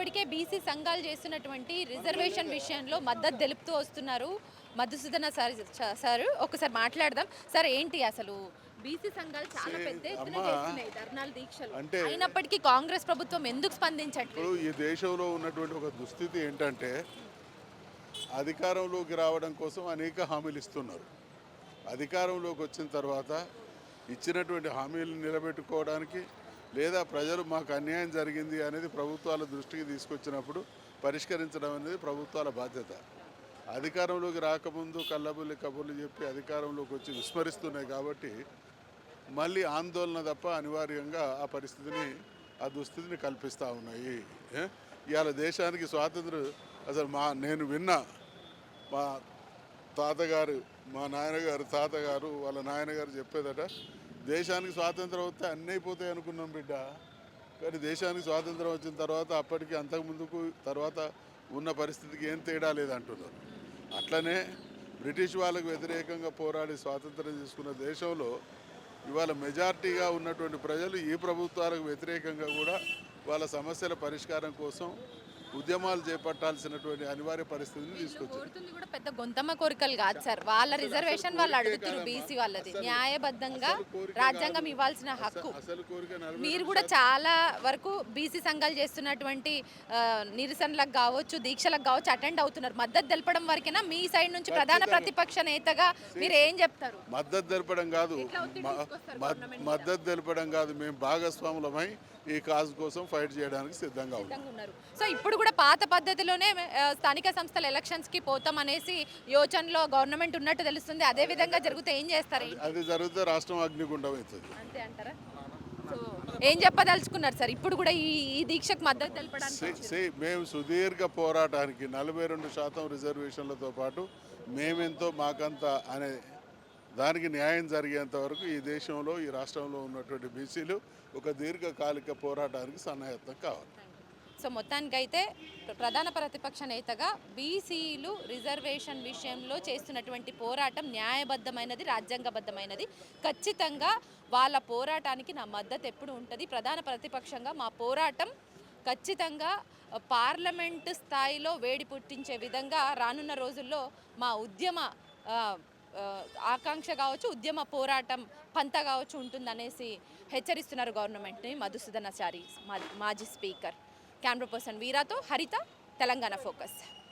ఇప్పటికే బీసీ సంఘాలు చేస్తున్నటువంటి రిజర్వేషన్ విషయంలో మద్దతు తెలుపుతూ వస్తున్నారు మధుసూదన సార్ ఒకసారి మాట్లాడదాం. సార్ ఏంటి అసలు బీసీ సంఘాలు చాలా పెద్ద ఎత్తున చేస్తున్నాయి ధర్నాలు దీక్షలు, అంటే అయినప్పటికీ కాంగ్రెస్ ప్రభుత్వం ఎందుకు స్పందించట్లేదు? ఇప్పుడు ఈ దేశంలో ఉన్నటువంటి ఒక దుస్థితి ఏంటంటే అధికారంలోకి రావడం కోసం అనేక హామీలు ఇస్తున్నారు. అధికారంలోకి వచ్చిన తర్వాత ఇచ్చినటువంటి హామీలను నిలబెట్టుకోవడానికి లేదా ప్రజలు మాకు అన్యాయం జరిగింది అనేది ప్రభుత్వాల దృష్టికి తీసుకొచ్చినప్పుడు పరిష్కరించడం అనేది ప్రభుత్వాల బాధ్యత. అధికారంలోకి రాకముందు కళ్ళబుల్లి కబుర్లు చెప్పి అధికారంలోకి వచ్చి విస్మరిస్తున్నాయి కాబట్టి మళ్ళీ ఆందోళన తప్ప అనివార్యంగా ఆ పరిస్థితిని ఆ దుస్థితిని కల్పిస్తూ ఉన్నాయి. ఇవాళ దేశానికి స్వాతంత్రం అసలు నేను విన్నా మా తాతగారు మా నాయనగారు తాతగారు వాళ్ళ నాయనగారు చెప్పేదట, దేశానికి స్వాతంత్రం వస్తే అన్నీ అయిపోతాయి అనుకున్నాం బిడ్డ, కానీ దేశానికి స్వాతంత్రం వచ్చిన తర్వాత అప్పటికి అంతకుముందుకు తర్వాత ఉన్న పరిస్థితికి ఏం తేడా లేదంటున్నారు. అట్లనే బ్రిటిష్ వాళ్ళకు వ్యతిరేకంగా పోరాడి స్వాతంత్రం తీసుకున్న దేశంలో ఇవాళ మెజార్టీగా ఉన్నటువంటి ప్రజలు ఈ ప్రభుత్వాలకు వ్యతిరేకంగా కూడా వాళ్ళ సమస్యల పరిష్కారం కోసం ఉద్యమాలు చేపట్టాల్సినటువంటి అనివార్య పరిస్థితిని తీసుకొచ్చారు. కోరుతుంది కూడా పెద్ద గొంతమ్మ కోరికలు కాదు సార్, వాళ్ళ రిజర్వేషన్ వాళ్ళు అడుగుతున్నారు. బీసీ వాళ్ళది న్యాయబద్ధంగా రాజ్యాంగం ఇవ్వాల్సిన హక్కు. అసలు కోరిక మీరు కూడా చాలా వరకు బీసీ సంఘాలు చేస్తున్నటువంటి నిరసనలకు కావచ్చు, దీక్షలకు కావచ్చు అటెండ్ అవుతున్నారు. మద్దతు తెలపడం వరకేనా మీ సైడ్ నుంచి ప్రధాన ప్రతిపక్ష నేతగా మీరు ఏం చెప్తారు? మద్దతు తెలపడం కాదు, మద్దతు తెలపడం కాదు, మేము భాగస్వాములమై ఈ కాజ్ కోసం ఫైట్ చేయడానికి సిద్ధంగా ఉన్నారు. సో ఇప్పుడు కూడా పాత పద్ధతిలోనే స్థానిక సంస్థల ఎలక్షన్స్ కి పోతాం అనేసి యోచనలో గవర్నమెంట్ ఉన్నట్టు తెలుస్తుంది. అదే విధంగా జరిగితే ఏం చేస్తారు? అది జరిగితే రాష్ట్రం అగ్నిగుండం అవుతుంది. అంతే అంటారా? సో ఏం చెప్పదలుచుకున్నారు సార్ ఇప్పుడు కూడా ఈ దీక్షకు మద్దతు తెలపడానికి? మేము సుదీర్ఘ పోరాటానికి 42% రిజర్వేషన్లతో పాటు మేమెంతో మాకంత అనే దానికి న్యాయం జరిగేంత వరకు ఈ దేశంలో ఈ రాష్ట్రంలో ఉన్నటువంటి బీసీలు ఒక దీర్ఘకాలిక పోరాటానికి సన్నాయత్నం కావాలి. సో మొత్తానికైతే ప్రధాన ప్రతిపక్ష నేతగా బీసీలు రిజర్వేషన్ విషయంలో చేస్తున్నటువంటి పోరాటం న్యాయబద్ధమైనది, రాజ్యాంగబద్ధమైనది. ఖచ్చితంగా వాళ్ళ పోరాటానికి నా మద్దతు ఎప్పుడు ఉంటుంది. ప్రధాన ప్రతిపక్షంగా మా పోరాటం ఖచ్చితంగా పార్లమెంటు స్థాయిలో వేడి పుట్టించే విధంగా రానున్న రోజుల్లో మా ఉద్యమ ఆకాంక్ష కావచ్చు, ఉద్యమ పోరాటం పంత కావచ్చు ఉంటుందనేసి హెచ్చరిస్తున్నారు గవర్నమెంట్ని మధుసూదనాచారి మాజీ స్పీకర్. కెమెరా పర్సన్ వీరాతో హరిత, తెలంగాణ ఫోకస్.